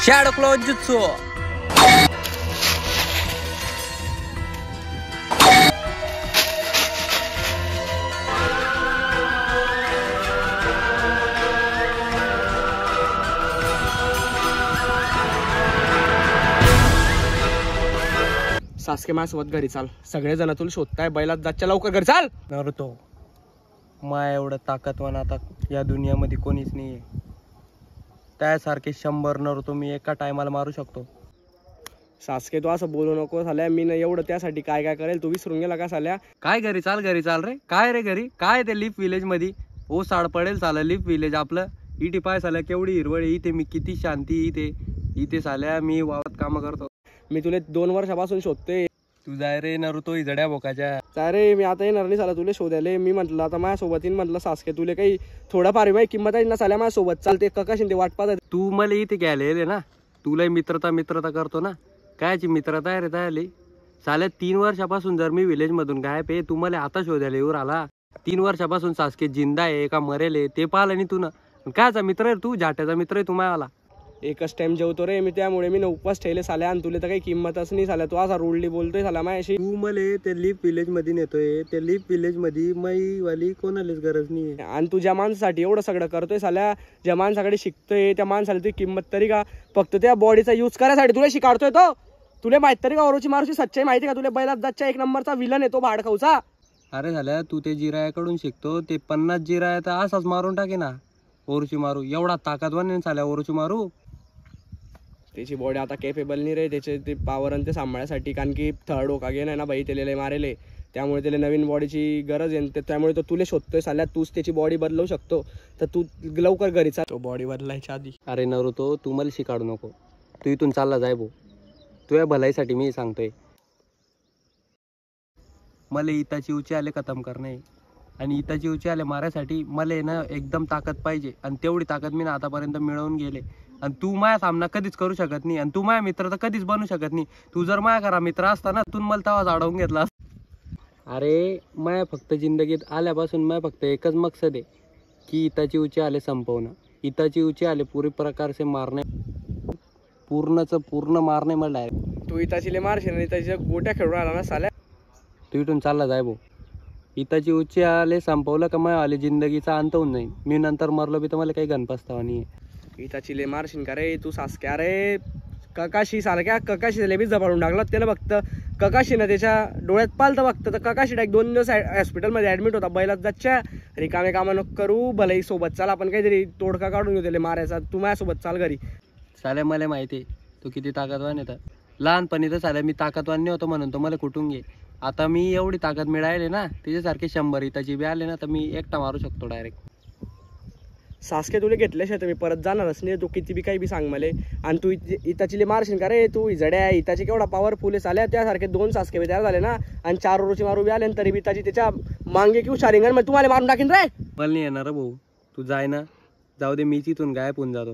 Shadow close जुत्सू. सासके माझ्यासोबत घरी चाल. सगळेजण तुला शोधताय. बैलात जाच्या लवकर घरी चाल. नरुतो, माया एवढं ताकदवान आता या दुनियामध्ये कोणीच नाहीये. त्यासारखे 100 नरुतो मी एका टायमाला मारू शकतो. सासके तू असं बोलू नको साल्या. मी ना एवढं त्यासाठी काय काय करेल तू विसरून गेला का साल्या? काय घरी चाल, घरी चाल रे. काय रे घरी काय ते लिप विलेज मध्ये ओ साड पडेल साला. लिप विलेज आपलं इथे पाय साल्या केवढी हिरवळ. इथे मी किती शांती. इथे साल्या मी वावरात काम करतो. मी तुला 2 वर्षापासून शोधतोय. तू जाय रे नरुतो इजड्या बोकाच्या. अरे मी आता येणार नाही साला तुला शोधायला. मी म्हटलं आता माझ्यासोबत येईन. म्हटलं सासके तुला काही थोडाफार माहिती किंमत आहे ना साल्या. माझ्यासोबत चालते ककाशीन ते वाट पाहत. तू मला इथे घ्यायला ना. तुला मित्रता करतो ना. कायची मित्रता आहे रे त्याली साल्या. 3 वर्षापासून जर मी विलेज मधून गायब आहे तू मला आता शोधायला येऊ आला. 3 वर्षापासून सासके जिंदा आहे का मरेल आहे ते पाहिलं नाही तू ना. कायचा मित्र आहे तू? झाट्याचा मित्र आहे तू मला. एकच टाइम जेवतो रे मी. त्यामुळे मी उपवास ठेवले साल्या. आणि तुला तर काही किंमतच नाही साल्या. तू असा रूडली बोलतोय साला माझ्याशी. तू मला ते लिप विलेज मध्ये नेतोय. त्या लिप विलेज मध्ये मै वाली कोणालाच गरज नाही. आणि तू ज्या माणसासाठी एवढं सगळं करतोय साल्या, ज्या माणसाकडे शिकतोय त्या माणसाला तुझी किंमत तरी का? फक्त त्या बॉडीचा यूज करायसाठी तुला शिकाडतोय तो. तुला माहित तरी का ओरोची मारूची सच्चाई माहिती का? तुला बैलात जातच्या 1 नंबरचा विलन आहे तो भाडखाऊचा. अरे झाल्या तू ते जिरायाकडून शिकतो. ते 50 जिराया तर असाच मारून टाके ना. ओरोची मारू एवढा ताकदवान झाल्या ओरोची मारू. त्याची बॉडी आता केपेबल नाही रे. त्याचे ते पावर आणि ते सांभाळण्यासाठी. कारण की थर्ड ओका गेन आहे ना बाई त्याला मारेले. त्यामुळे त्याला नवीन बॉडीची गरज आहे. त्यामुळे तो तुला शोधतोय साल्या. तूच त्याची बॉडी बदलवू शकतो. तर तू लवकर घरी चाल. तो बॉडी बदलायच्या आधी. अरे नरुतो तू मला शिकाडू नको. तू इथून चालला जाय भाऊ. तुझ्या भलाईसाठी मी सांगतोय. मला इताची उची आले खतम करणे आणि इताची उची आले मारायसाठी मला ना एकदम ताकद पाहिजे. आणि तेवढी ताकद मी ना आतापर्यंत मिळवून गेले. आणि तू माझ्या सामना कधीच करू शकत नाही. आणि तू माझ्या मित्र तर कधीच बनू शकत नाही. तू जर माझ्या करा मित्र असता ना तू मला तवाच अडवून घेतला. अरे माया फक्त जिंदगीत आल्यापासून माया फक्त एकच मकसद आहे की इताची उची आले संपवणं. इताची उची आले पुरी प्रकार से मारणे. पूर्ण मारणे मला डायरेक्ट. तू इताची मारशील आणि त्याच्या गोट्या खेळून आला ना साल्या. तू इथून चालला जाय भाऊ. इताची उची आले संपवलं का मग आले जिंदगीचा अंत होऊन जाईल. मी नंतर मरलो बी तर मला काही गणपस्तावा नाही. इताची ले मारशील का रे तू सासक्या? अरे ककाशी सारख्या ककाशी बी जबाडून टाकला त्याला. फक्त ककाशीनं त्याच्या डोळ्यात पालतं बघतं तर ककाशी डायरेक्ट 2 दिवस हॉस्पिटलमध्ये ॲडमिट होता. बैलात जातच्या रिकामे कामं नको करू. भले सोबत चाल. आपण काहीतरी तोडका काढून घेऊ त्याला मारायचा. तू माझ्यासोबत चाल घरी. साल्या मला माहिती तू किती ताकदवान येतं. लहानपणी तर साल्या मी ताकदवान नाही होतो म्हणून तो मला कुठून घे. आता मी एवढी ताकद मिळाली ना त्याच्यासारखे 100 इताची बी आले ना तर मी एकटा मारू शकतो डायरेक्ट. सासके तुला घेतल्याशिवाय तर मी परत जाणारच नाही. तू किती बी काही बी सांग मला. आणि तू इताची मारशील का रे तू? इजड्या इताची केवढा पॉवरफुल आल्या. त्यासारखे 2 सासके बी तयार झाले ना. आणि 4 ओरोची मारू बी आले तरी बी इताची त्याच्या मांगे किंवा शारिंगण मग तुम्हाला मारून टाकीन रे. मला नाही येणार भाऊ. तू जाय ना. जाऊ दे मी तिथून गायब होऊन जातो.